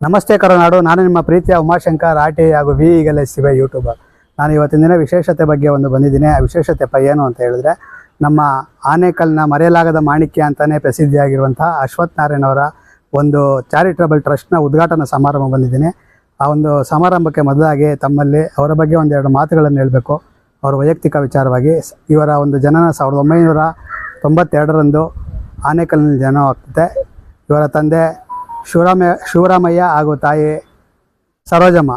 ನಮಸ್ತೆ ಕರುನಾಡು. ನಾನು ನಿಮ್ಮ ಪ್ರೀತಿಯ ಉಮಾಶಂಕರ್ ಆಟಿ ಹಾಗೂ ವಿ ಈಗಲೇ ಸಿವೆ ಯೂಟ್ಯೂಬರ್. ನಾನು ಇವತ್ತಿನ ದಿನ ವಿಶೇಷತೆ ಬಗ್ಗೆ ಬಂದಿದ್ದೀನಿ. ಆ ವಿಶೇಷತೆ ಏನು ಅಂತ ಹೇಳಿದ್ರೆ, ನಮ್ಮ ಆನೇಕಲ್ನ ಮರೆಯಲಾಗದ ಮಾಣಿಕ್ಯ ಅಂತಲೇ ಪ್ರಸಿದ್ಧಿಯಾಗಿರುವಂಥ ಅಶ್ವಥ್ ನಾರಾಯಣ್ ಅವರ ಒಂದು ಚಾರಿಟಬಲ್ ಟ್ರಸ್ಟ್ನ ಉದ್ಘಾಟನಾ ಸಮಾರಂಭ ಬಂದಿದ್ದೀನಿ. ಆ ಒಂದು ಸಮಾರಂಭಕ್ಕೆ ಮೊದಲಾಗಿ ತಮ್ಮಲ್ಲಿ ಅವರ ಬಗ್ಗೆ ಒಂದೆರಡು ಮಾತುಗಳನ್ನು ಹೇಳಬೇಕು. ಅವರ ವೈಯಕ್ತಿಕ ವಿಚಾರವಾಗಿ ಇವರ ಒಂದು ಜನನ 1992ರಂದು ಆನೇಕಲ್ನಲ್ಲಿ ಜನನವಾಗ್ತದೆ. ಇವರ ತಂದೆ ಶಿವರಾಮಯ್ಯ ಹಾಗೂ ತಾಯಿ ಸರೋಜಮ್ಮ.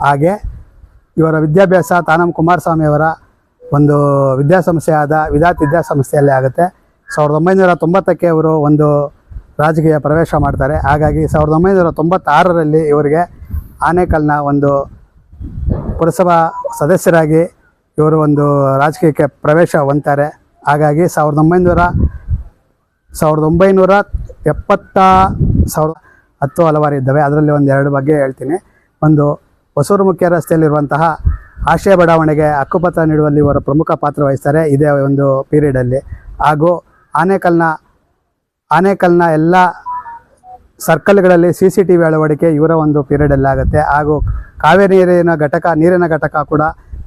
ಹಾಗೆ ಇವರ ವಿದ್ಯಾಭ್ಯಾಸ ತಾನಂ ಕುಮಾರಸ್ವಾಮಿಯವರ ಒಂದು ವಿದ್ಯಾಸಂಸ್ಥೆಯಾದ ವಿಧಾತ್ ವಿದ್ಯಾಸಂಸ್ಥೆಯಲ್ಲೇ ಆಗುತ್ತೆ. 1990ಕ್ಕೆ ಇವರು ಒಂದು ರಾಜಕೀಯ ಪ್ರವೇಶ ಮಾಡ್ತಾರೆ. ಹಾಗಾಗಿ 1996ರಲ್ಲಿ ಇವರಿಗೆ ಆನೇಕಲ್ನ ಒಂದು ಪುರಸಭಾ ಸದಸ್ಯರಾಗಿ ಇವರು ಒಂದು ರಾಜಕೀಯಕ್ಕೆ ಪ್ರವೇಶ ಹೊಂದ್ತಾರೆ. ಹಾಗಾಗಿ 1970 ಹಲವಾರು ಇದ್ದಾವೆ. ಅದರಲ್ಲಿ ಒಂದೆರಡು ಬಗ್ಗೆ ಹೇಳ್ತೀನಿ. ಒಂದು, ಹೊಸೂರು ಮುಖ್ಯ ರಸ್ತೆಯಲ್ಲಿರುವಂತಹ ಆಶಯ ಬಡಾವಣೆಗೆ ಹಕ್ಕುಪತ್ರ ನೀಡುವಲ್ಲಿ ಇವರ ಪ್ರಮುಖ ಪಾತ್ರ ವಹಿಸ್ತಾರೆ ಇದೇ ಒಂದು ಪೀರಿಯಡಲ್ಲಿ. ಹಾಗೂ ಆನೇಕಲ್ನ ಎಲ್ಲ ಸರ್ಕಲ್ಗಳಲ್ಲಿ CCTV ಅಳವಡಿಕೆ ಇವರ ಒಂದು ಪೀರಿಯಡಲ್ಲಿ ಆಗುತ್ತೆ. ಹಾಗೂ ಕಾವೇರಿ ನೀರಿನ ಘಟಕ ಕೂಡ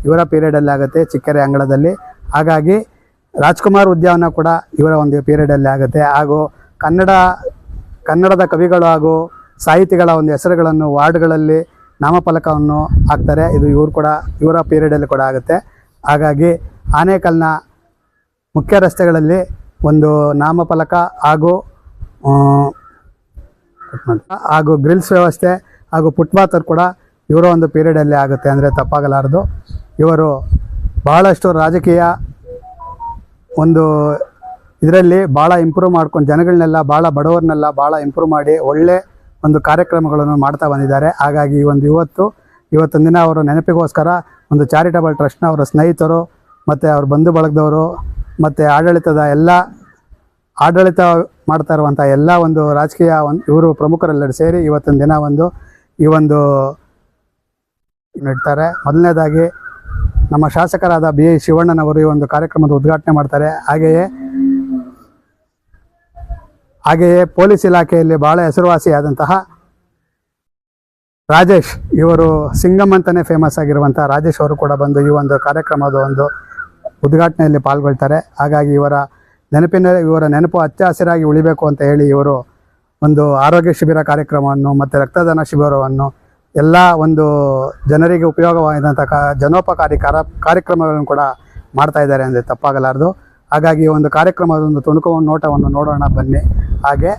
ಇವರ ಪೀರಿಯಡಲ್ಲಿ ಆಗುತ್ತೆ ಚಿಕ್ಕರೆ ಅಂಗಳದಲ್ಲಿ. ಹಾಗಾಗಿ ರಾಜ್ಕುಮಾರ್ ಉದ್ಯಾನ ಕೂಡ ಇವರ ಒಂದು ಪೀರಿಯಡಲ್ಲಿ ಆಗುತ್ತೆ. ಹಾಗೂ ಕನ್ನಡದ ಕವಿಗಳು ಹಾಗೂ ಸಾಹಿತಿಗಳ ಒಂದು ಹೆಸರುಗಳನ್ನು ವಾರ್ಡ್ಗಳಲ್ಲಿ ನಾಮಫಲಕವನ್ನು ಹಾಕ್ತಾರೆ. ಇದು ಇವರ ಪೀರಿಯಡಲ್ಲಿ ಕೂಡ ಆಗುತ್ತೆ. ಹಾಗಾಗಿ ಆನೇಕಲ್ನ ಮುಖ್ಯ ರಸ್ತೆಗಳಲ್ಲಿ ಒಂದು ನಾಮಫಲಕ ಹಾಗೂ ಗ್ರಿಲ್ಸ್ ವ್ಯವಸ್ಥೆ ಹಾಗೂ ಫುಟ್ಪಾತ್ ಕೂಡ ಇವರ ಒಂದು ಪೀರಿಯಡಲ್ಲಿ ಆಗುತ್ತೆ ಅಂದರೆ ತಪ್ಪಾಗಲಾರದು. ಇವರು ಬಹಳಷ್ಟು ರಾಜಕೀಯ ಒಂದು ಇದರಲ್ಲಿ ಭಾಳ ಇಂಪ್ರೂವ್ ಮಾಡ್ಕೊಂಡು ಜನಗಳನ್ನೆಲ್ಲ ಬಡವರನ್ನೆಲ್ಲ ಭಾಳ ಇಂಪ್ರೂವ್ ಮಾಡಿ ಒಳ್ಳೆ ಒಂದು ಕಾರ್ಯಕ್ರಮಗಳನ್ನು ಮಾಡ್ತಾ ಬಂದಿದ್ದಾರೆ. ಹಾಗಾಗಿ ಇವತ್ತೊಂದು ದಿನ ಅವರ ನೆನಪಿಗೋಸ್ಕರ ಒಂದು ಚಾರಿಟಬಲ್ ಟ್ರಸ್ಟ್ನ ಅವರ ಸ್ನೇಹಿತರು ಮತ್ತು ಅವ್ರ ಬಂಧು ಬಳಗದವರು ಮತ್ತು ಆಡಳಿತ ಮಾಡ್ತಾ ಇರುವಂಥ ಎಲ್ಲ ಒಂದು ರಾಜಕೀಯ ಇವರು ಪ್ರಮುಖರೆಲ್ಲರೂ ಸೇರಿ ಇವತ್ತೊಂದು ದಿನ ಇಡ್ತಾರೆ. ಮೊದಲನೇದಾಗಿ ನಮ್ಮ ಶಾಸಕರಾದ BI ಶಿವಣ್ಣನವರು ಈ ಒಂದು ಕಾರ್ಯಕ್ರಮದ ಉದ್ಘಾಟನೆ ಮಾಡ್ತಾರೆ. ಹಾಗೆಯೇ ಪೊಲೀಸ್ ಇಲಾಖೆಯಲ್ಲಿ ಭಾಳ ಹೆಸರುವಾಸಿಯಾದಂತಹ ರಾಜೇಶ್, ಇವರು ಸಿಂಗಮ್ ಅಂತಲೇ ಫೇಮಸ್ ಆಗಿರುವಂಥ ರಾಜೇಶ್ ಅವರು ಕೂಡ ಬಂದು ಈ ಒಂದು ಕಾರ್ಯಕ್ರಮದ ಒಂದು ಉದ್ಘಾಟನೆಯಲ್ಲಿ ಪಾಲ್ಗೊಳ್ತಾರೆ. ಹಾಗಾಗಿ ಇವರ ನೆನಪು ಹಚ್ಚ ಹಸಿರಾಗಿ ಉಳಿಬೇಕು ಅಂತ ಹೇಳಿ ಇವರು ಒಂದು ಆರೋಗ್ಯ ಶಿಬಿರ ಕಾರ್ಯಕ್ರಮವನ್ನು ಮತ್ತು ರಕ್ತದಾನ ಶಿಬಿರವನ್ನು ಎಲ್ಲ ಒಂದು ಜನರಿಗೆ ಉಪಯೋಗವಾದಂಥ ಜನೋಪಕಾರಿ ಕಾರ್ಯಕ್ರಮಗಳನ್ನು ಕೂಡ ಮಾಡ್ತಾ ಇದ್ದಾರೆ ಅಂದರೆ ತಪ್ಪಾಗಲಾರದು. ಹಾಗಾಗಿ ಈ ಒಂದು ಕಾರ್ಯಕ್ರಮದ ಒಂದು ತುಣುಕು ನೋಟವನ್ನು ನೋಡೋಣ ಬನ್ನಿ. ಹಾಗೆ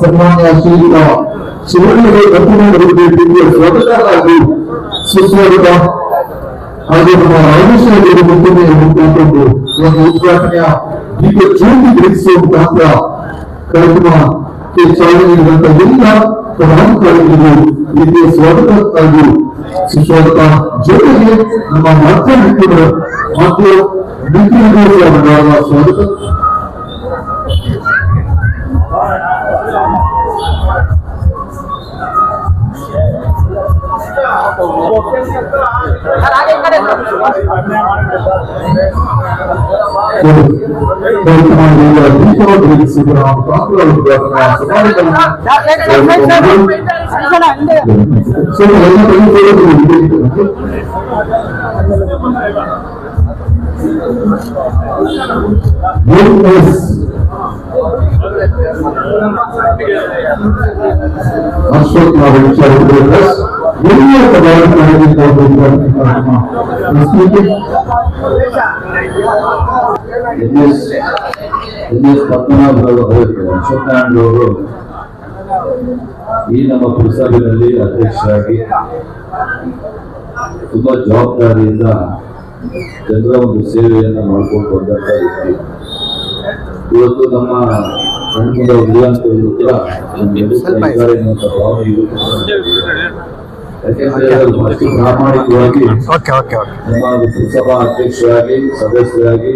ಸನ್ಮಾನ್ಯ ಶ್ರೀಯುತ ಶಿವಣ್ಣಗೆ ಸ್ವಾಗತವಾಗಿ ಸುಸ್ವಾಗತ ಹಾಗೂ ನಮ್ಮ ರಾಜೇಶ್ವರ ಮುಖ್ಯಮಂತ್ರಿ ಒಂದು ಉದ್ಘಾಟನೆಯ ದೀಪ ಜ್ಯೋತಿ ಬೆಳೆಸುವ ಮುಖಾಂತರ ಕಾರ್ಯಕ್ರಮಕ್ಕೆ ಚಾಲನೆ ನೀಡಿದಂತ ಎಲ್ಲ ಪದಾಧಿಕಾರಿಗಳಿಗೂ ಇದಕ್ಕೆ ಸ್ವಾಗತಕ್ಕಾಗಿ ಸುಸ್ವಾಗತ. ಜೊತೆಗೆ ನಮ್ಮ ಮಾಧ್ಯಮ ಮಿತ್ರರು ಸ್ವಾಗತ. ಅಶ್ವಥ್ ಅವರು ಈ ನಮ್ಮ ಪುರಸಭೆಯಲ್ಲಿ ಅಧ್ಯಕ್ಷರಾಗಿ ತುಂಬಾ ಜವಾಬ್ದಾರಿಯಿಂದ ಜನರ ಒಂದು ಸೇವೆಯನ್ನು ಮಾಡ್ಕೊಂಡು ಬಂದಂತ ವ್ಯಕ್ತಿ. ಇವತ್ತು ನಮ್ಮ ಕಣ್ಮುಂದ ಉಳಿಯುವಂತದ್ದು ಕೂಡ ಭಾವನೆ ಇವತ್ತು ಪ್ರಾಮಾಣಿಕವಾಗಿ ನಮ್ಮ ಪುರಸಭಾ ಅಧ್ಯಕ್ಷರಾಗಿ ಸದಸ್ಯರಾಗಿ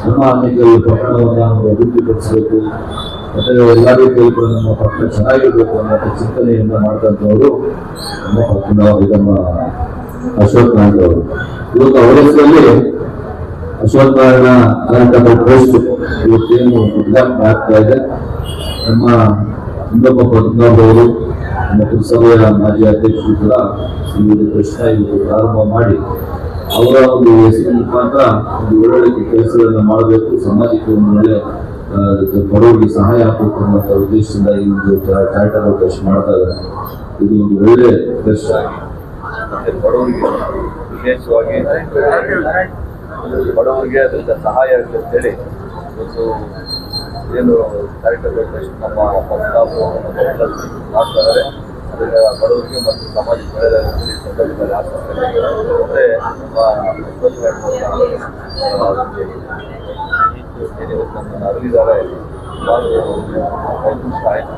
ನಮ್ಮ ಅನೇಕ ಪಟ್ಟಣವನ್ನು ಅಭಿವೃದ್ಧಿಪಡಿಸಬೇಕು, ಮತ್ತೆ ಎಲ್ಲ ರೀತಿಯಲ್ಲಿ ಕೂಡ ನಮ್ಮ ಪಕ್ಷ ಚೆನ್ನಾಗಿರ್ಬೇಕು ಅನ್ನೋ ಚಿಂತನೆಯನ್ನ ಮಾಡಿದಂಥವರು ನಮ್ಮ ಅಶೋಕ್ ನಾರಾಯಣ ಅವರು. ಇವತ್ತು ಅವರ ಹೆಸರಲ್ಲಿ ಅಶೋಕ್ ನಾರಾಯಣ ಅನ್ನೋ ಪೋಸ್ಟ್ ಇವತ್ತೇನು ಉದ್ಘಾಟನೆ ಆಗ್ತಾ ಇದೆ. ನಮ್ಮ ಇನ್ನೊಬ್ಬ ಪದ್ಮನಾಭವರು ನಮ್ಮ ಪುರಸಭೆಯ ಮಾಜಿ ಅಧ್ಯಕ್ಷರು ಕೂಡ ಈ ಒಂದು ಪ್ರಶ್ನೆ ಇವತ್ತು ಪ್ರಾರಂಭ ಮಾಡಿ ಅವರ ಒಂದು ಹೆಸರಿನ ಮುಖಾಂತರ ಒಂದು ಒಳ್ಳೊಳ್ಳೆ ಕೆಲಸಗಳನ್ನ ಮಾಡಬೇಕು, ಸಮಾಜಕ್ಕೆ ಒಂದು ಒಳ್ಳೆ ಬಡವರಿಗೆ ಸಹಾಯ ಆಗಬೇಕು ಅನ್ನೋ ಉದ್ದೇಶದಿಂದ ಈ ಒಂದು ಚಾರಿಟಬಲ್ ಅವಕಾಶ ಮಾಡ್ತಾ ಇದ್ದಾರೆ. ಇದು ಒಂದು ಒಳ್ಳೆ ಕೆಲಸ ಮತ್ತೆ ಬಡವರಿಗೆ ವಿಶೇಷವಾಗಿ ಬಡವರಿಗೆ ಅದರಿಂದ ಸಹಾಯ ಆಗಲಿ ಅಂತೇಳಿ ಇವತ್ತು ಏನು ಚಾರಿಟಬಲ್ ಟ್ರಸ್ಟ್ ನಮ್ಮ ಮಾಡ್ತಾ ಇದ್ದಾರೆ. ಅದರಿಂದ ಬಡವರಿಗೆ ಮತ್ತು ಸಮಾಜಕ್ಕೆ ಒಳ್ಳೆಯದಾಗಿ ಸಂದರ್ಭದಲ್ಲಿ ಆಸಕ್ತಿ ಮತ್ತೆ ನಮ್ಮನ್ನು ಅರಳಿದ್ದಾರೆ ಸುಮಾರು 5 ನಿಮಿಷ ಆಯಿತು.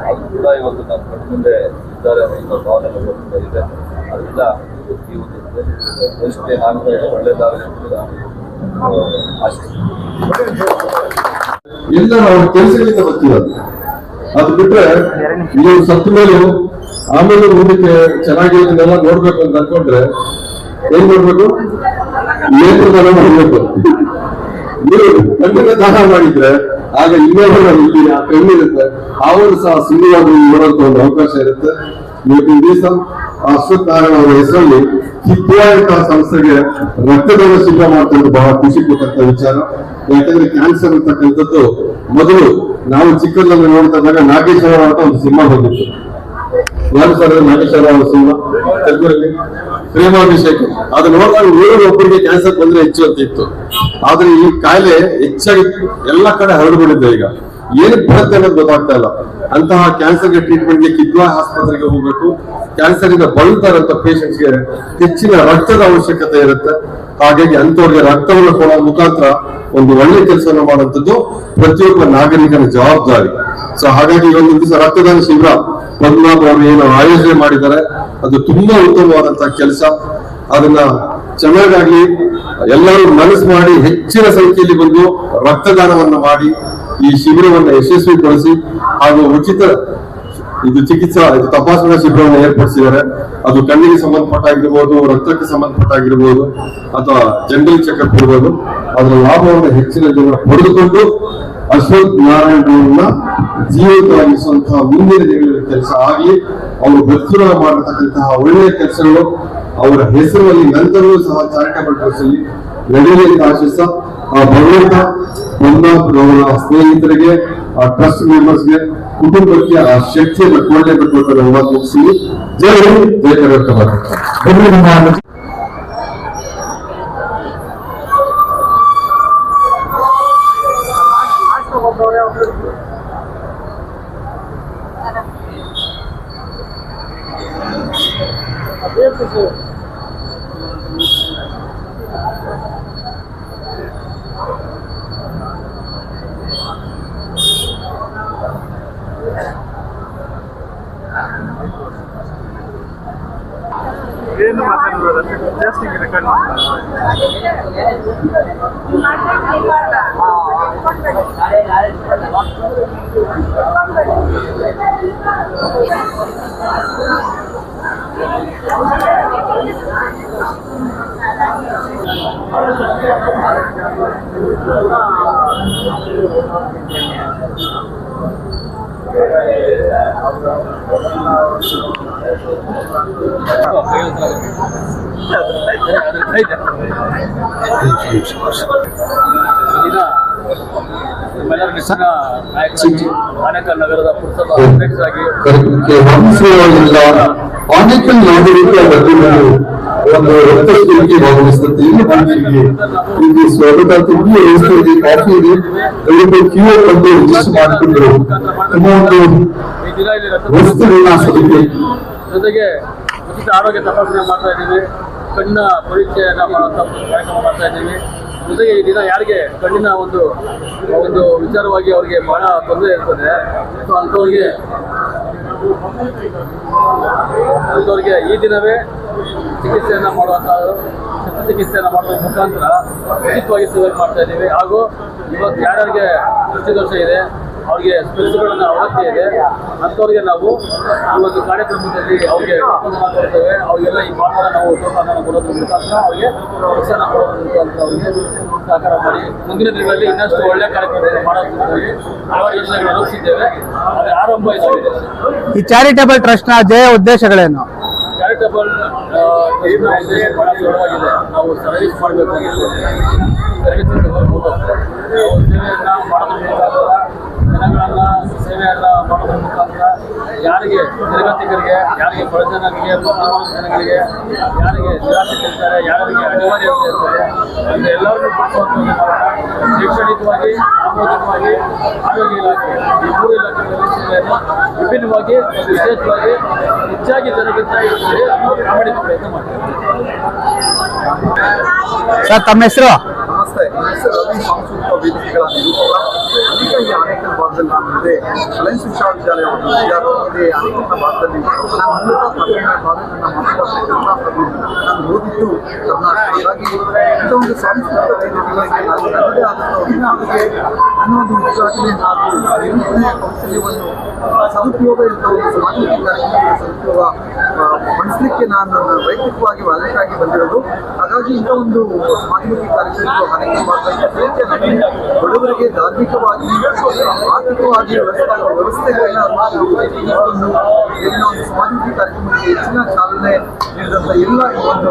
ಅದು ಕೂಡ ಇವತ್ತು ನಮ್ಮ ಕಣ್ಣು ಮುಂದೆ ಇದ್ದಾರೆ ಅನ್ನೋ ಭಾವನೆ ಬರ್ತಾ ಇದೆ. ಅದರಿಂದ ಈ ಒಂದು ಪ್ರಶ್ನೆ ಆಗ್ತಾ ಇದೆ, ಒಳ್ಳೆಯದಾಗಲಿ ಅಂತ ಎಲ್ಲ ಅವ್ರ ಕೆಲಸಗಳಿಂದ ಬರ್ತಿರೋದು. ಅದು ಬಿಟ್ರೆ ನೀವು ಸತ್ತ ಮೇಲೂ ಆಮೇಲೆ ಮುಂದಕ್ಕೆ ಚೆನ್ನಾಗಿರೋದನ್ನೆಲ್ಲ ನೋಡ್ಬೇಕು ಅಂತ ಅನ್ಕೊಂಡ್ರೆ ಏನ್ ಮಾಡ್ಬೇಕು? ನೇತ್ರದಾನ ಮಾಡ್ಬೇಕು. ನೀವು ಕಣ್ಣಿನ ದಾನ ಮಾಡಿದ್ರೆ ಆಗ ಇನ್ನೊಬ್ಬರ ಇಲ್ಲಿ ಆ ಕಣ್ಣಿರುತ್ತೆ, ಅವರು ಸಹ ಸುಂದರವಾಗಿ ನೋಡುವಂತ ಒಂದು ಅವಕಾಶ ಇರುತ್ತೆ. ಇವತ್ತಿನ ದಿವಸ ಅಶ್ವಥ್ ನಾರಾಯಣ ಅವರ ಹೆಸರಲ್ಲಿ ಕಿತ್ತುವಂತಹ ಸಂಸ್ಥೆಗೆ ರಕ್ತದಾನ ಶಿಬಿರ ಮಾಡ್ಕೊಂಡು ಬಹಳ ಖುಷಿ ಕೊಟ್ಟಂತ ವಿಚಾರ. ಯಾಕಂದ್ರೆ ಕ್ಯಾನ್ಸರ್ ಅಂತಕ್ಕಂಥದ್ದು ಮೊದಲು ನಾವು ಚಿಕ್ಕದಲ್ಲಿ ನೋಡ್ತಾ ಇದ್ದಾಗ ನಾಗೇಶ್ವರ ಅಂತ ಒಂದು ಸಿನಿಮಾ ಬಂದಿತ್ತು. ಯಾರು ಸರ್ ನಾಗೇಶ್ವರ ಅವರ ಸಿನಿಮಾ ತೆಲುಗುರಲ್ಲಿ ಪ್ರೇಮಾಭಿಷೇಕ. ಅದು ನೋಡಿದಾಗ ಒಬ್ಬರಿಗೆ ಕ್ಯಾನ್ಸರ್ ಬಂದ್ರೆ ಹೆಚ್ಚು ಅಂತ ಇತ್ತು. ಆದ್ರೆ ಈ ಕಾಯಿಲೆ ಹೆಚ್ಚಾಗಿ ಎಲ್ಲ ಕಡೆ ಹರಡ್ಬಿಟ್ಟಿದೆ. ಈಗ ಏನಕ್ಕೆ ಬರುತ್ತೆ ಅನ್ನೋದು ಗೊತ್ತಾಗ್ತಾ ಇಲ್ಲ. ಅಂತಹ ಕ್ಯಾನ್ಸರ್ಗೆ ಟ್ರೀಟ್ಮೆಂಟ್ಗೆ ಕಿದ್ವಾ ಆಸ್ಪತ್ರೆಗೆ ಹೋಗ್ಬೇಕು. ಕ್ಯಾನ್ಸರ್ ಇಂದ ಬಳಲ್ತಾರಂತ ಪೇಷಂಟ್ಸ್ಗೆ ಹೆಚ್ಚಿನ ರಕ್ತದ ಅವಶ್ಯಕತೆ ಇರುತ್ತೆ. ಹಾಗಾಗಿ ಅಂತವ್ರಿಗೆ ರಕ್ತವನ್ನು ಕೊಡೋ ಮುಖಾಂತರ ಒಂದು ಒಳ್ಳೆ ಕೆಲಸವನ್ನು ಮಾಡುವಂಥದ್ದು ಪ್ರತಿಯೊಬ್ಬ ನಾಗರಿಕನ ಜವಾಬ್ದಾರಿ. ಸೊ ಹಾಗಾಗಿ ಒಂದು ದಿವಸ ರಕ್ತದಾನ ಶಿಬಿರ ಪದ್ಮನಾಭ ಅವರು ಏನು ಆಯೋಜನೆ ಮಾಡಿದ್ದಾರೆ ಅದು ತುಂಬಾ ಉತ್ತಮವಾದಂತಹ ಕೆಲಸ. ಅದನ್ನ ಚೆನ್ನಾಗಿ ಎಲ್ಲರೂ ಮನಸ್ಸು ಮಾಡಿ ಹೆಚ್ಚಿನ ಸಂಖ್ಯೆಯಲ್ಲಿ ಬಂದು ರಕ್ತದಾನವನ್ನು ಮಾಡಿ ಈ ಶಿಬಿರವನ್ನು ಯಶಸ್ವಿಗೊಳಿಸಿ ಹಾಗೂ ಉಚಿತ ಚಿಕಿತ್ಸಾ ತಪಾಸಣಾ ಶಿಬಿರವನ್ನು ಏರ್ಪಡಿಸಿದ್ದಾರೆ. ಅದು ಕಣ್ಣಿಗೆ ಸಂಬಂಧಪಟ್ಟಾಗಿರ್ಬೋದು, ರಕ್ತಕ್ಕೆ ಸಂಬಂಧಪಟ್ಟಾಗಿರ್ಬೋದು ಅಥವಾ ಜನರಲ್ ಚೆಕಪ್ ಇರ್ಬೋದು. ಅದರ ಲಾಭವನ್ನು ಹೆಚ್ಚಿನ ಜನ ಪಡೆದುಕೊಂಡು ಅಶ್ವಥ್ ನಾರಾಯಣರನ್ನ ಜೀವಿತವಾಗಿಸುವಂತಹ ಮುಂದಿನ ದಿನಗಳಲ್ಲಿ ಕೆಲಸ ಆಗಲಿ. ಅವರು ಬದುಕಿನ ಮಾಡತಕ್ಕಂತಹ ಒಳ್ಳೆಯ ಕೆಲಸಗಳು ಅವರ ಹೆಸರಲ್ಲಿ ನಂತರವೂ ಸಹ ಚಾರಿಟಬಲ್ ಟ್ರಸ್ಟ್ ಅಲ್ಲಿ ನಡೆಯಲಿ ಅಂತ ಆಶಿಸ ಆ ಭಗವಂತ ಅವರ ಸ್ನೇಹಿತರಿಗೆ, ಆ ಟ್ರಸ್ಟ್ ಮೆಂಬರ್ಸ್ಗೆ, ಕುಟುಂಬಕ್ಕೆ ಆ ಶಕ್ತಿಯನ್ನು ಕೊಡಲೇಬೇಕು ಅಂತ ನಾವು ಮುಗಿಸಿ ಜೈ ಹಿಂದ್, ಜೈ ಕರ್ನಾಟಕ. ಏನು ಮಾತಾಡೋದು ಜಾಸ್ತಿ ರೆಕಾರ್ಡ್ ಆನೇಕಲ್ ನಗರದ ಪುರಸಭಾ ಅಧ್ಯಕ್ಷರಾಗಿ ಆನೇಕಲ್ ನಾಗರಿಕರ ಒಂದು ರಕ್ತಕ್ಕೆ ಭಾಗವಹಿಸುತ್ತೆ. ಇಲ್ಲಿ ಸ್ವಾಗತ ತುಂಬಿ ವ್ಯವಸ್ಥೆ ಇದೆ, ಕಾಫಿ ಇದೆ, ಕ್ಯೂ ಬಂದು ರಿಜಿಸ್ಟರ್ ಮಾಡಿಕೊಂಡ್ರು ತುಂಬಾ ಒಂದು ವಸ್ತುಗಳನ್ನ ಜೊತೆಗೆ ಉಚಿತ ಆರೋಗ್ಯ ತಪಾಸಣೆ ಮಾಡ್ತಾ ಇದ್ದೀವಿ. ಕಣ್ಣ ಪರೀಕ್ಷೆಯನ್ನ ಮಾಡುವಂತ ಕಾರ್ಯಕ್ರಮ ಮಾಡ್ತಾ ಇದ್ದೀವಿ. ಜೊತೆಗೆ ಈ ದಿನ ಯಾರಿಗೆ ಕಣ್ಣಿನ ಒಂದು ವಿಚಾರವಾಗಿ ಅವರಿಗೆ ಬಹಳ ತೊಂದರೆ ಇರ್ತದೆ, ಸೊ ಅಂಥವ್ರಿಗೆ ಈ ದಿನವೇ ಚಿಕಿತ್ಸೆಯನ್ನು ಮಾಡುವಂಥದ್ದು, ಶಸ್ತ್ರಚಿಕಿತ್ಸೆಯನ್ನು ಮಾಡುವ ಮುಖಾಂತರ ಉಚಿತವಾಗಿ ಸೇವೆ ಮಾಡ್ತಾ ಇದ್ದೀವಿ. ಹಾಗೂ ಇವತ್ತು ಯಾರ್ಯಾರಿಗೆ ದೃಷ್ಟಿದೋಷ ಇದೆ ಅವ್ರಿಗೆ ಸ್ಪೆಕ್ಸ್ಗಳನ್ನ ಅವಶ್ಯ ಇದೆ. ಅಂಥವ್ರಿಗೆ ನಾವು ಈ ಒಂದು ಕಾರ್ಯಕ್ರಮದಲ್ಲಿ ಅವ್ರಿಗೆ ಕೊಡ್ತೇವೆ. ಅವ್ರಿಗೆಲ್ಲ ಈ ಭಾನುವಾರ ನಾವು ಟೋಕನ್ ಕೊಡೋದ್ರ ಮುಖಾಂತರ ಅವ್ರಿಗೆ ಶಿಕ್ಷಣ ಕೊಡೋದ್ರ ಮುಖಾಂತರ ಅವ್ರಿಗೆ ಸಹಕಾರ ಮಾಡಿ ಮುಂದಿನ ದಿನಗಳಲ್ಲಿ ಇನ್ನಷ್ಟು ಒಳ್ಳೆಯ ಕಾರ್ಯಕ್ರಮಗಳನ್ನು ಮಾಡೋದ್ರಲ್ಲಿ ಹಲವಾರು ಯೋಜನೆಗಳನ್ನು ರೂಪಿಸಿದ್ದೇವೆ. ಅದರ ಆರಂಭ ಇದಾಗಿದೆ. ಈ ಚಾರಿಟೇಬಲ್ ಟ್ರಸ್ಟ್ನ ಜಯ ಉದ್ದೇಶಗಳೇನು? ಚಾರಿಟಬಲ್ ಟ್ರಸ್ಟ್ನ ಉದ್ದೇಶ ಬಹಳ ದೃಢವಾಗಿದೆ. ನಾವು ಸರ್ವಿಸ್ ಮಾಡಬೇಕಾಗಿದೆ. ಸರ್ವಿಸ್ ನಾವು ಸೇವೆಯನ್ನು ಮಾಡೋದ್ರ ಮುಖಾಂತರ ಜನಗಳನ್ನ ಸೇವೆಯನ್ನ ಮಾಡೋದ್ರ ಮುಖಾಂತರ ಯಾರಿಗೆ ನಿರ್ಗತಿಕರಿಗೆ, ಯಾರಿಗೆ ಬಡಜನರಿಗೆ, ಮಧ್ಯಮ ಜನಗಳಿಗೆ, ಯಾರಿಗೆ ನಿರಾಶ್ರಿತರಿದ್ದಾರೆ, ಯಾರಿಗೆ ಅನಿವಾರ್ಯತೆ ಇರ್ತಾರೆ ಅಂತ ಎಲ್ಲರಿಗೂ ಶೈಕ್ಷಣಿಕವಾಗಿ, ಸಾಮಾಜಿಕವಾಗಿ, ಆರೋಗ್ಯ ಇಲಾಖೆ ಈ ಮೂರು ಇಲಾಖೆಗಳಲ್ಲಿ ಸೇವೆಯನ್ನು ವಿಭಿನ್ನವಾಗಿ ವಿಶೇಷವಾಗಿ ಹೆಚ್ಚಾಗಿ ಜನರಿಂದ ನಾವು ಪ್ರಾಮಾಣಿಕ ಪ್ರಯತ್ನ ಮಾಡ್ತೀವಿ. ಸರ್, ತಮ್ಮ ಹೆಸರು? ನಮಸ್ತೆ. ನನ್ನ ಹೆಸರು ರವಿ. ಸಾಂಸ್ಕೃತಿಕ ವೇದಿಕೆಗಳ ನಿರೂಪಕ. ಈಗ ಈ ಆನೇಕಲ್ ಭಾಗದಲ್ಲಿ ನಾನು ಇದೆ. ಅಲಯನ್ಸ್ ವಿಶ್ವವಿದ್ಯಾಲಯ ಒಂದು ವಿದ್ಯಾರ್ಥಿ ಆನೇಕಲ್ ಭಾಗದಲ್ಲಿ ನಾನು ಮೂಲತಃ ತಮಿಳುನಾಡು ಭಾಗ, ನನ್ನ ಮಾತೃಭಾಷೆ ಕನ್ನಡ. ನಾನು ಓದಿದ್ದು ಕರ್ನಾಟಕ. ಹಾಗಾಗಿ ಇಂಥ ಒಂದು ಸಾಂಸ್ಕೃತಿಕ ವೇದಿಕೆಗಳಿಗೆ ನಾನು ನನ್ನದೇ ಆದಂಥ ಅಭಿಮಾನಿಗೆ ನನ್ನ ಒಂದು ಉದ್ಘಾಟನೆ ಹಾಗೂ ನಿರೂಪಣೆಯ ಕೌಶಲ್ಯವನ್ನು ಸದುಪಯೋಗ ಇಂಥ ಒಂದು ಸಾಮಾಜಿಕ ಕಾರ್ಯಕ್ರಮಗಳ ಸದುಪಯೋಗ ಪಡಿಸಲಿಕ್ಕೆ ನಾನು ನನ್ನ ವೈಯಕ್ತಿಕವಾಗಿ ವಾಲಂಟಿಯಾಗಿ ಬಂದಿರೋದು. ಹಾಗಾಗಿ ಇಂಥ ಒಂದು ಸಮಾಜಮುಖಿ ಕಾರ್ಯಕ್ರಮಗಳು ಆನೇಕಲ್ ಭಾಗದಲ್ಲಿ ಬಡವರಿಗೆ ಧಾರ್ಮಿಕವಾಗಿ, ಆರ್ಥಿಕವಾಗಿ ವ್ಯವಸ್ಥೆಗಳನ್ನ ಒಂದು ಸಮಾಜಮುಖಿ ಕಾರ್ಯಕ್ರಮಕ್ಕೆ ಹೆಚ್ಚಿನ ಚಾಲನೆ ನೀಡಿದಂಥ ಎಲ್ಲ ಈ ಒಂದು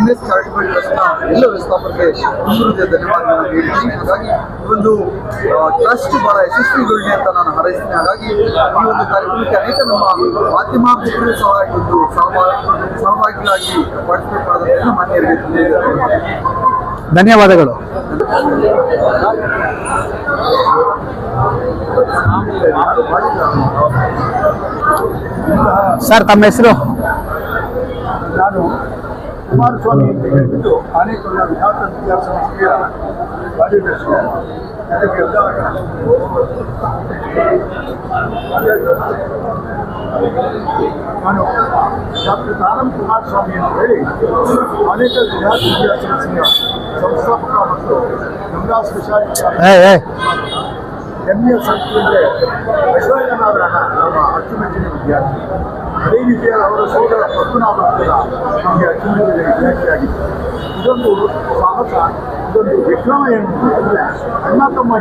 NS ಚಾರಿಟಬಲ್ ಟ್ರಸ್ಟ್ನ ಎಲ್ಲ ವ್ಯವಸ್ಥಾಪಕರಿಗೆ ಹೃದಯ ಧನ್ಯವಾದಗಳನ್ನು ಹೇಳ್ತೀನಿ. ಹಾಗಾಗಿ ಈ ಒಂದು ಟ್ರಸ್ಟ್ ಬಹಳ ಯಶಸ್ವಿಗೊಳ್ಳಿ ಅಂತ ನಾನು ಹಾರೈಸ್ತೀನಿ. ಹಾಗಾಗಿ ಈ ಒಂದು ಕಾರ್ಯಕ್ರಮಕ್ಕೆ ಅನೇಕ ನಮ್ಮ ಮಾಧ್ಯಮ ಮಿತ್ರರು ಸಹ ಈ ಒಂದು ಸಹಭಾಗಿಗಳಾಗಿ ಪಾರ್ಟಿಸಿಪೇಟ್ ಮಾಡೋದಕ್ಕೆ ಮಾನ್ಯರಿಗೆ ಧನ್ಯವಾದಗಳು. ಸರ್, ತಮ್ಮ ಹೆಸರು? ನಾನು ಕುಮಾರಸ್ವಾಮಿ ಅಂತ ಹೇಳಿಬಿಟ್ಟು ಆನೇಕಲ್ ವಿಧಾನ ಸಂಸ್ಥೆಯ ಕಾರ್ಯದರ್ಶಿ. ಅದಕ್ಕೆ ನಾನು ಡಾಕ್ಟರ್ ತಾರಂ ಕುಮಾರಸ್ವಾಮಿ ಅಂತ ಹೇಳಿ ಆನೇಕಲ್ ವಿಧಾನ ಸಂಸ್ಥೆಯ ಸಂಸ್ಥಾಪಕ ಮತ್ತು ಗಂಗಾ ಸ್ಪೆಷಾಲಿಟಿ MA ಸಂಸ್ಥೆಯಲ್ಲಿ ಅಶ್ವತ್ಥನಾರಾಯಣ ನಮ್ಮ ಅಚ್ಚುಮೆಚ್ಚಿನ ವಿದ್ಯಾರ್ಥಿ. ಅದೇ ರೀತಿಯಾಗಿ ಅವರ ಸೋದರ ಪದ್ಮನಾಭ ಕೂಡ ನಮಗೆ ಅಚ್ಚುಮೆಚ್ಚಿನ ವಿದ್ಯಾರ್ಥಿಯಾಗಿತ್ತು. ಇದೊಂದು ಸಾಹಸ, ಇದೊಂದು ವಿಕ್ರಮ ಏನು ಅಂದರೆ ಅಣ್ಣ ತಮ್ಮ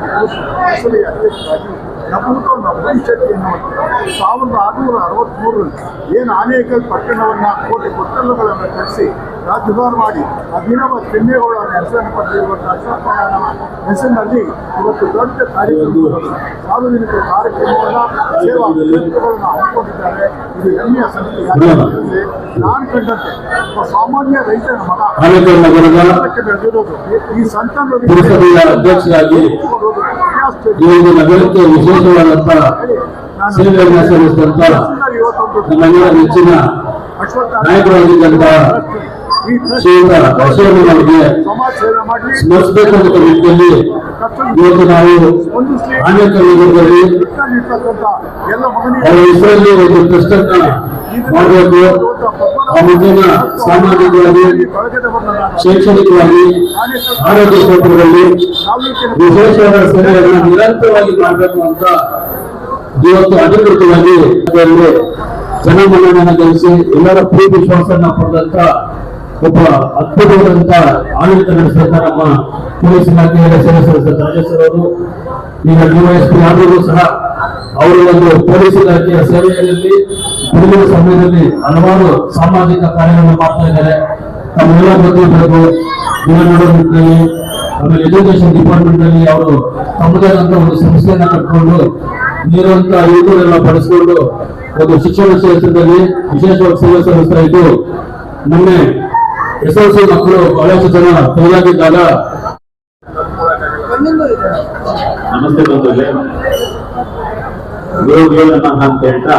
ಹೆಸರಿಯ ಅಧ್ಯಕ್ಷರಾಗಿ ನಮ್ಮೂರು ನಮ್ಮ ಭವಿಷ್ಯಕ್ಕೆ ಎನ್ನುವಂತೆ 1663ರಲ್ಲಿ ಏನು ಆನೇಕಲ್ ಪಟ್ಟಣವನ್ನು ಕೋಟೆ ಕೊತ್ತಲುಗಳನ್ನು ಕಟ್ಟಿಸಿ ರಾಜ್ಯಭಾರ ಮಾಡಿ ಅಭಿನವ ಕೆನ್ನೆಗಳ ಹೆಸರನ್ನು ಪಡೆದಿರುವಂಥ ಅಶ್ವತ್ಥನಾರಾಯಣ ಹೆಸರಿನಲ್ಲಿ ಇವತ್ತು ದೊಡ್ಡ ಕಾರ್ಯಕ್ರಮಗಳನ್ನು, ಸಾರ್ವಜನಿಕ ಕಾರ್ಯಕ್ರಮವನ್ನು, ಸೇವಾ ಕ್ಷೇತ್ರಗಳನ್ನು ಹಮ್ಮಿಕೊಂಡಿದ್ದಾರೆ. ಇದು ಹೆಮ್ಮೆಯ ಸಂಗತಿ. ನಾನು ಕಂಡಂತೆ ಒಬ್ಬ ಸಾಮಾನ್ಯ ರೈತನ ಮಗ ಬೆಳೆದಿರೋದು ಈ ಸಂತಾನ ಅಧ್ಯಕ್ಷರಾಗಿ ನಗರಕ್ಕೆ ವಿಶೇಷವಾದಂತಹ ಸೇವೆಯನ್ನು ಸಲ್ಲಿಸಿದಂತ ನಮ್ಮೆಲ್ಲರ ನೆಚ್ಚಿನ ನಾಯಕರಾಗಿದ್ದಂತಹ ಶ್ರೀಯುತ ಅಶೋಕ್ ಅವರಿಗೆ ಸ್ಮರಿಸಬೇಕಾದ ರೀತಿಯಲ್ಲಿ ಇವತ್ತು ನಾವು ಆನೇಕಲ್ ನಗರದಲ್ಲಿ ಅವರ ಹೆಸರಲ್ಲಿ ಒಂದು ಟ್ರಸ್ಟ್ ಅನ್ನ ಮಾಡಬೇಕು. ಆ ಮುಖೇನ ಸಾಮಾಜಿಕವಾಗಿ, ಶೈಕ್ಷಣಿಕವಾಗಿ, ಆರೋಗ್ಯ ಕ್ಷೇತ್ರದಲ್ಲಿ ವಿಶೇಷವಾದ ಸೇವೆಯನ್ನು ನಿರಂತರವಾಗಿ ಮಾಡಬೇಕು ಅಂತ ಇವತ್ತು ಅಧಿಕೃತವಾಗಿ ಜನಮನ್ನಣೆಯನ್ನು ಗಳಿಸಿ ಎಲ್ಲರ ಪ್ರೀತಿ ವಿಶ್ವಾಸವನ್ನ ಪಡೆದಂತ ಒಬ್ಬ ಅದ್ಭುತವಾದಂತ ಆಡಳಿತ ನಡೆಸಿದಂತ ನಮ್ಮ ಪೊಲೀಸ್ ಇಲಾಖೆಯ ಸೇವೆ ಸಲ್ಲಿಸಿದ ರಾಜೇಶ್ವರ ಅವರು ಈಗ DYSP ಆದರೂ ಸಹ ಅವರು ಒಂದು ಪೊಲೀಸ್ ಇಲಾಖೆಯ ಸೇವೆಯಲ್ಲಿ ಬಿಡುವಿನ ಸಮಯದಲ್ಲಿ ಹಲವಾರು ಸಾಮಾಜಿಕ ಕಾರ್ಯಗಳನ್ನು ಮಾಡ್ತಾ ಇದ್ದಾರೆ. ತಮ್ಮೆಲ್ಲ ಗೊತ್ತಿರಬೇಕು, ನಿಟ್ಟಿನಲ್ಲಿ ಆಮೇಲೆ ಎಜುಕೇಶನ್ ಡಿಪಾರ್ಟ್ಮೆಂಟ್ ನಲ್ಲಿ ಅವರು ತಮ್ಮದೇ ಆದಂತ ಒಂದು ಸಂಸ್ಥೆಯನ್ನ ಕಟ್ಕೊಂಡು ನೀರುವಂತ ಯುವಕರೆಲ್ಲ ಪಡಿಸಿಕೊಂಡು ಒಂದು ಶಿಕ್ಷಣ ಕ್ಷೇತ್ರದಲ್ಲಿ ವಿಶೇಷವಾಗಿ ಸೇವೆ ಸಲ್ಲಿಸ್ತಾ ಇದ್ದು ಮೊನ್ನೆ SLC ಮಕ್ಕಳು ಬಹಳಷ್ಟು ಜನ ಫೇಲಾಗಿದ್ದಾಗ ನಮಸ್ತೆ ಬಂಧುಗಳೇ, ಯೋಗಿಗಳನ್ನ ಅಂತ ಹೇಳ್ತಾ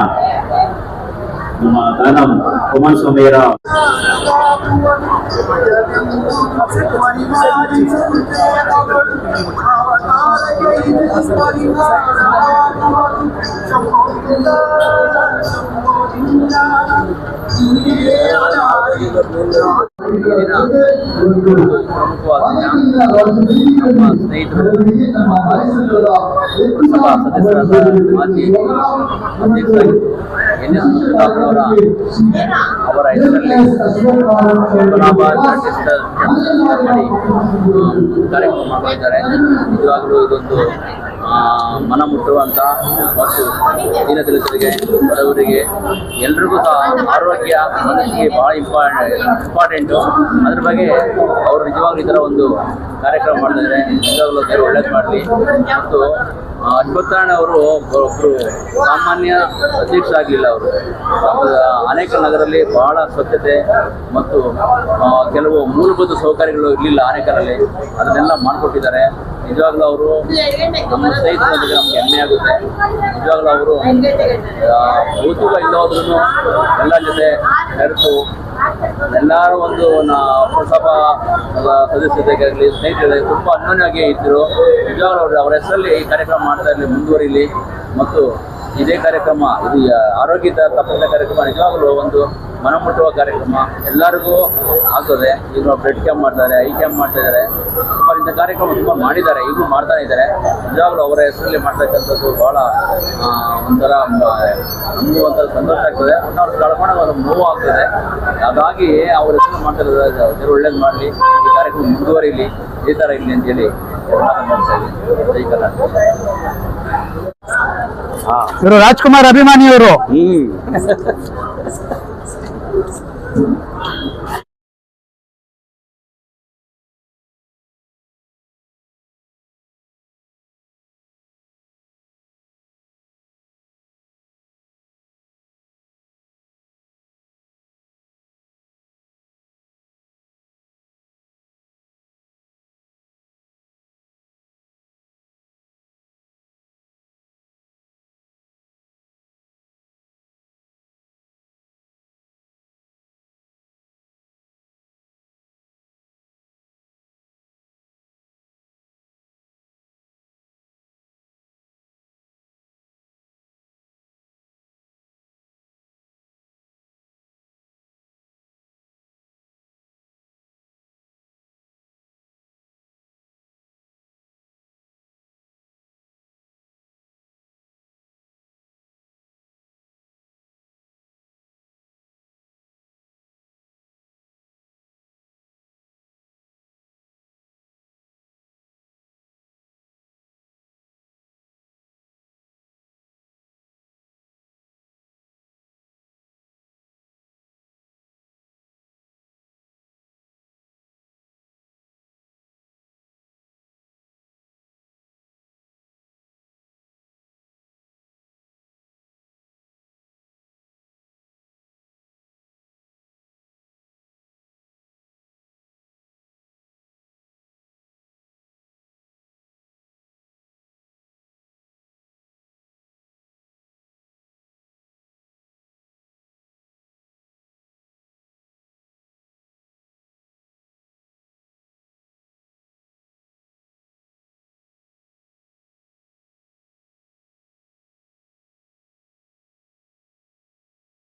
ನಮ್ಮ ದಾನಂ ಕುಮಾರಸ್ವಾಮಿಯರ ಈ ದಿನ ಒಂದು ಪ್ರಮುಖವಾದ ದಿನ. ನಮ್ಮ ಸ್ನೇಹಿತರು ಪುರಸಭಾ ಸದಸ್ಯರಾದ ಮಾಜಿ ಅಧ್ಯಕ್ಷರಾಗಿದ್ದು NS ಅವರ ಹೆಸರಲ್ಲಿ ಪದ್ಮನಾಭ ಚಾರಿಟೇಬಲ್ ಮಾಡಿ ಕಾರ್ಯಕ್ರಮ ಮಾಡ್ಕೊಂಡಿದ್ದಾರೆ. ನಿಜವಾಗಲೂ ಇದೊಂದು ಮನ ಮುಟ್ಟುವಂಥ ಮತ್ತು ದೀನದಲಿತರಿಗೆ, ಬಡವರಿಗೆ ಎಲ್ರಿಗೂ ಸಹ ಆರೋಗ್ಯ ಮನಸ್ಸಿಗೆ ಭಾಳ ಇಂಪಾರ್ಟೆಂಟು. ಅದ್ರ ಬಗ್ಗೆ ಅವರು ನಿಜವಾಗ್ಲೂ ಈ ಥರ ಒಂದು ಕಾರ್ಯಕ್ರಮ ಮಾಡ್ತಿದ್ದಾರೆ. ನಿಜವಾಗ್ಲೂ ದೇವರು ಒಳ್ಳೇದು ಮಾಡಲಿ. ಮತ್ತು ಅಶ್ವತ್ಥನಾರಾಯಣ ಅವರು ಒಬ್ಬರು ಸಾಮಾನ್ಯ ಅಧ್ಯಕ್ಷರಾಗಲಿಲ್ಲ. ಅವರು ಅನೇಕ ನಗರಲ್ಲಿ ಬಹಳ ಸ್ವಚ್ಛತೆ ಮತ್ತು ಕೆಲವು ಮೂಲಭೂತ ಸೌಕರ್ಯಗಳು ಇರಲಿಲ್ಲ ಅನೇಕರಲ್ಲಿ, ಅದನ್ನೆಲ್ಲ ಮಾಡಿಕೊಟ್ಟಿದ್ದಾರೆ. ನಿಜವಾಗ್ಲೂ ಅವರು ನಮ್ಮ ಸ್ನೇಹಿತರೊಂದಿಗೆ ನಮ್ಗೆ ಹೆಮ್ಮೆ ಆಗುತ್ತೆ. ನಿಜವಾಗ್ಲೂ ಅವರು ಭೌತಿಕ ಇಲ್ಲವಾದ್ರೂ ಎಲ್ಲರ ಜೊತೆ ಬೆರೆತು ಎಲ್ಲರ ಒಂದು ಪುರಸಭಾ ಸದಸ್ಯತೆಗಾಗಲಿ ಸ್ನೇಹಿತರಲ್ಲಿ ತುಂಬ ಅನ್ಯೋನ್ಯವಾಗಿ ಇದ್ದರು. ನಿಜವಾಗ್ಲೂ ಅವರ ಹೆಸರಲ್ಲಿ ಈ ಕಾರ್ಯಕ್ರಮ ಮಾಡ್ತಾ ಇರಲಿ, ಮುಂದುವರಿಲಿ. ಮತ್ತು ಇದೇ ಕಾರ್ಯಕ್ರಮ, ಇದು ಆರೋಗ್ಯ ತಪಾಸಣೆ ಕಾರ್ಯಕ್ರಮ ನಿಜವಾಗಲೂ ಒಂದು ಮನಮುಟ್ಟುವ ಕಾರ್ಯಕ್ರಮ. ಎಲ್ಲರಿಗೂ ಆಗ್ತದೆ. ಈಗ ಬ್ಲಡ್ ಕ್ಯಾಂಪ್ ಮಾಡ್ತಾರೆ, ಐ ಕ್ಯಾಂಪ್ ಮಾಡ್ತಾ ಇದ್ದಾರೆ. ಸುಮಾರು ಇಂಥ ಕಾರ್ಯಕ್ರಮ ತುಂಬ ಮಾಡಿದ್ದಾರೆ, ಈಗಲೂ ಮಾಡ್ತಾನೆ ಇದ್ದಾರೆ. ನಿಜವಾಗ್ಲೂ ಅವರ ಹೆಸರಲ್ಲಿ ಮಾಡ್ತಕ್ಕಂಥದ್ದು ಭಾಳ ಒಂಥರ ನಮಗೂ ಒಂಥರ ಸಂತೋಷ ಆಗ್ತದೆ. ಅವ್ರು ಕಳ್ಕೊಂಡಾಗ ಒಂದು ನೋವು ಆಗ್ತದೆ. ಹಾಗಾಗಿ ಅವ್ರ ಹೆಸರು ಮಾಡ್ತಾ ಇರೋದು ದೇವರು ಒಳ್ಳೇದು ಮಾಡಲಿ, ಈ ಕಾರ್ಯಕ್ರಮ ಮುಂದುವರಿಲಿ, ಈ ಥರ ಇರಲಿ ಅಂತೇಳಿ ಮಾಡ್ತಾ ಇದ್ದೀವಿ. ಜೈ ಕರ್ನಾಟಕ. ಇವರು ರಾಜ್ಕುಮಾರ್ ಅಭಿಮಾನಿಯವರು.